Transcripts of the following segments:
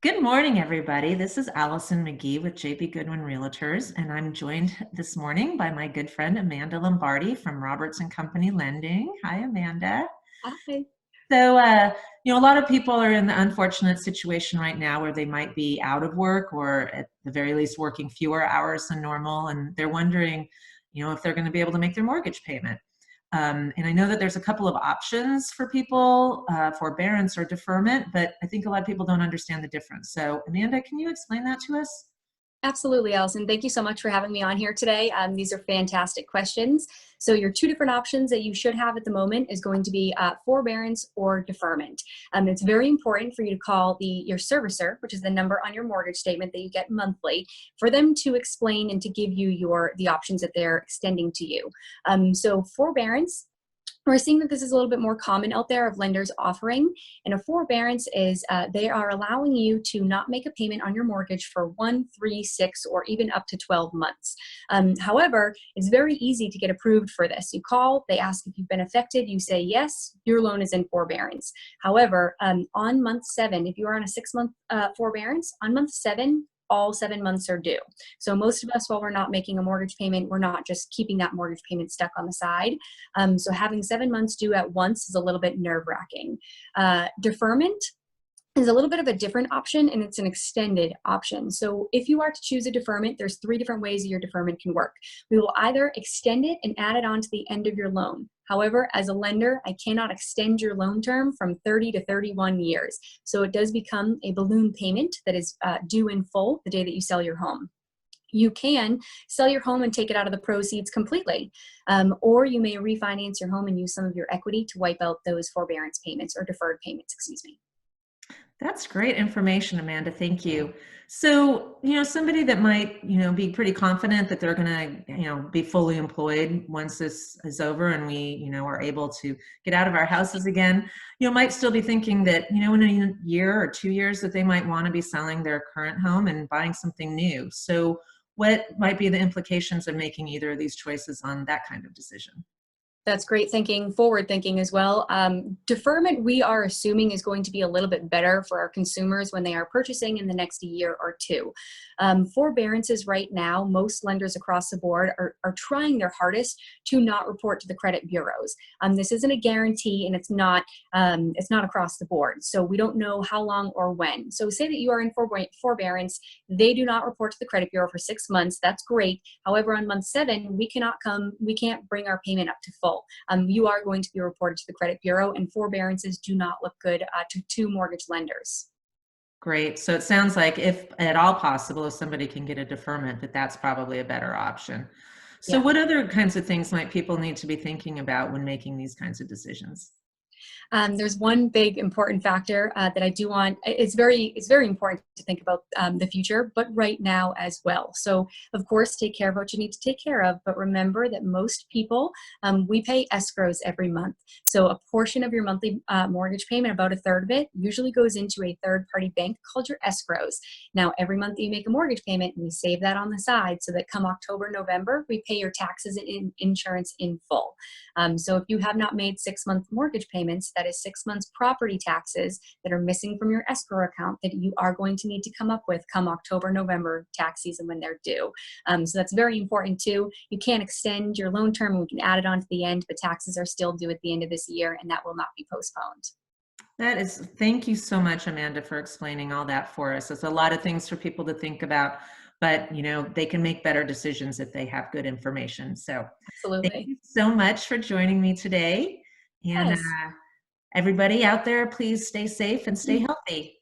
Good morning, everybody. This is Alyson McGee with JBGoodwin Realtors, and I'm joined this morning by my good friend Amanda Lombardi from Roberts and Company Lending. Hi, Amanda. Hi. So, a lot of people are in the unfortunate situation right now where they might be out of work or at the very least working fewer hours than normal, and they're wondering, if they're going to be able to make their mortgage payment. And I know that there's a couple of options for people, forbearance or deferment, but I think a lot of people don't understand the difference. So Amanda, can you explain that to us? Absolutely, Allison. Thank you so much for having me on here today. These are fantastic questions. So your two different options that you should have at the moment is going to be forbearance or deferment. It's very important for you to call your servicer, which is the number on your mortgage statement that you get monthly, for them to explain and to give you the options that they're extending to you. So forbearance, we're seeing that this is a little bit more common out there of lenders offering. And a forbearance is they are allowing you to not make a payment on your mortgage for 1, 3, 6, or even up to 12 months. However, it's very easy to get approved for this. You call, they ask if you've been affected, you say yes, your loan is in forbearance. However, on month 7, if you are on a 6-month forbearance, on month 7, all 7 months are due. So most of us, while we're not making a mortgage payment, we're not just keeping that mortgage payment stuck on the side. So having 7 months due at once is a little bit nerve-wracking. Deferment is a little bit of a different option, and it's an extended option. So if you are to choose a deferment, there's 3 different ways that your deferment can work. We will either extend it and add it on to the end of your loan. However, as a lender, I cannot extend your loan term from 30 to 31 years. So it does become a balloon payment that is due in full the day that you sell your home. You can sell your home and take it out of the proceeds completely, or you may refinance your home and use some of your equity to wipe out those forbearance payments or deferred payments, excuse me. That's great information, Amanda. Thank you. So, somebody that might, be pretty confident that they're going to, be fully employed once this is over and we, are able to get out of our houses again, might still be thinking that, in a year or 2 years that they might want to be selling their current home and buying something new. So what might be the implications of making either of these choices on that kind of decision? That's great thinking, forward thinking as well. Deferment, we are assuming, is going to be a little bit better for our consumers when they are purchasing in the next year or 2. Forbearances right now, most lenders across the board are trying their hardest to not report to the credit bureaus. This isn't a guarantee, and it's not across the board. So we don't know how long or when. So say that you are in forbearance, they do not report to the credit bureau for 6 months. That's great. However, on month 7, we can't bring our payment up to full. You are going to be reported to the credit bureau, and forbearances do not look good to mortgage lenders. Great. So it sounds like if at all possible, if somebody can get a deferment, that's probably a better option. So Yeah. what other kinds of things might people need to be thinking about when making these kinds of decisions? There's one big important factor that I do want. It's very important to think about the future, but right now as well. So of course, take care of what you need to take care of, but remember that most people, we pay escrows every month. So a portion of your monthly mortgage payment, about a third of it, usually goes into a third-party bank called your escrows. Now, every month that you make a mortgage payment, we save that on the side so that come October, November, we pay your taxes and insurance in full. So if you have not made 6-month mortgage payments, that is 6 months property taxes that are missing from your escrow account that you are going to need to come up with come October, November tax season when they're due. So that's very important too. You can't extend your loan term, and we can add it on to the end, but taxes are still due at the end of this year, and that will not be postponed. Thank you so much, Amanda, for explaining all that for us. It's a lot of things for people to think about, but they can make better decisions if they have good information. So thank Absolutely. you so much for joining me today. And Yes. everybody out there, please stay safe and stay healthy.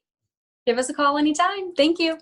Give us a call anytime. Thank you.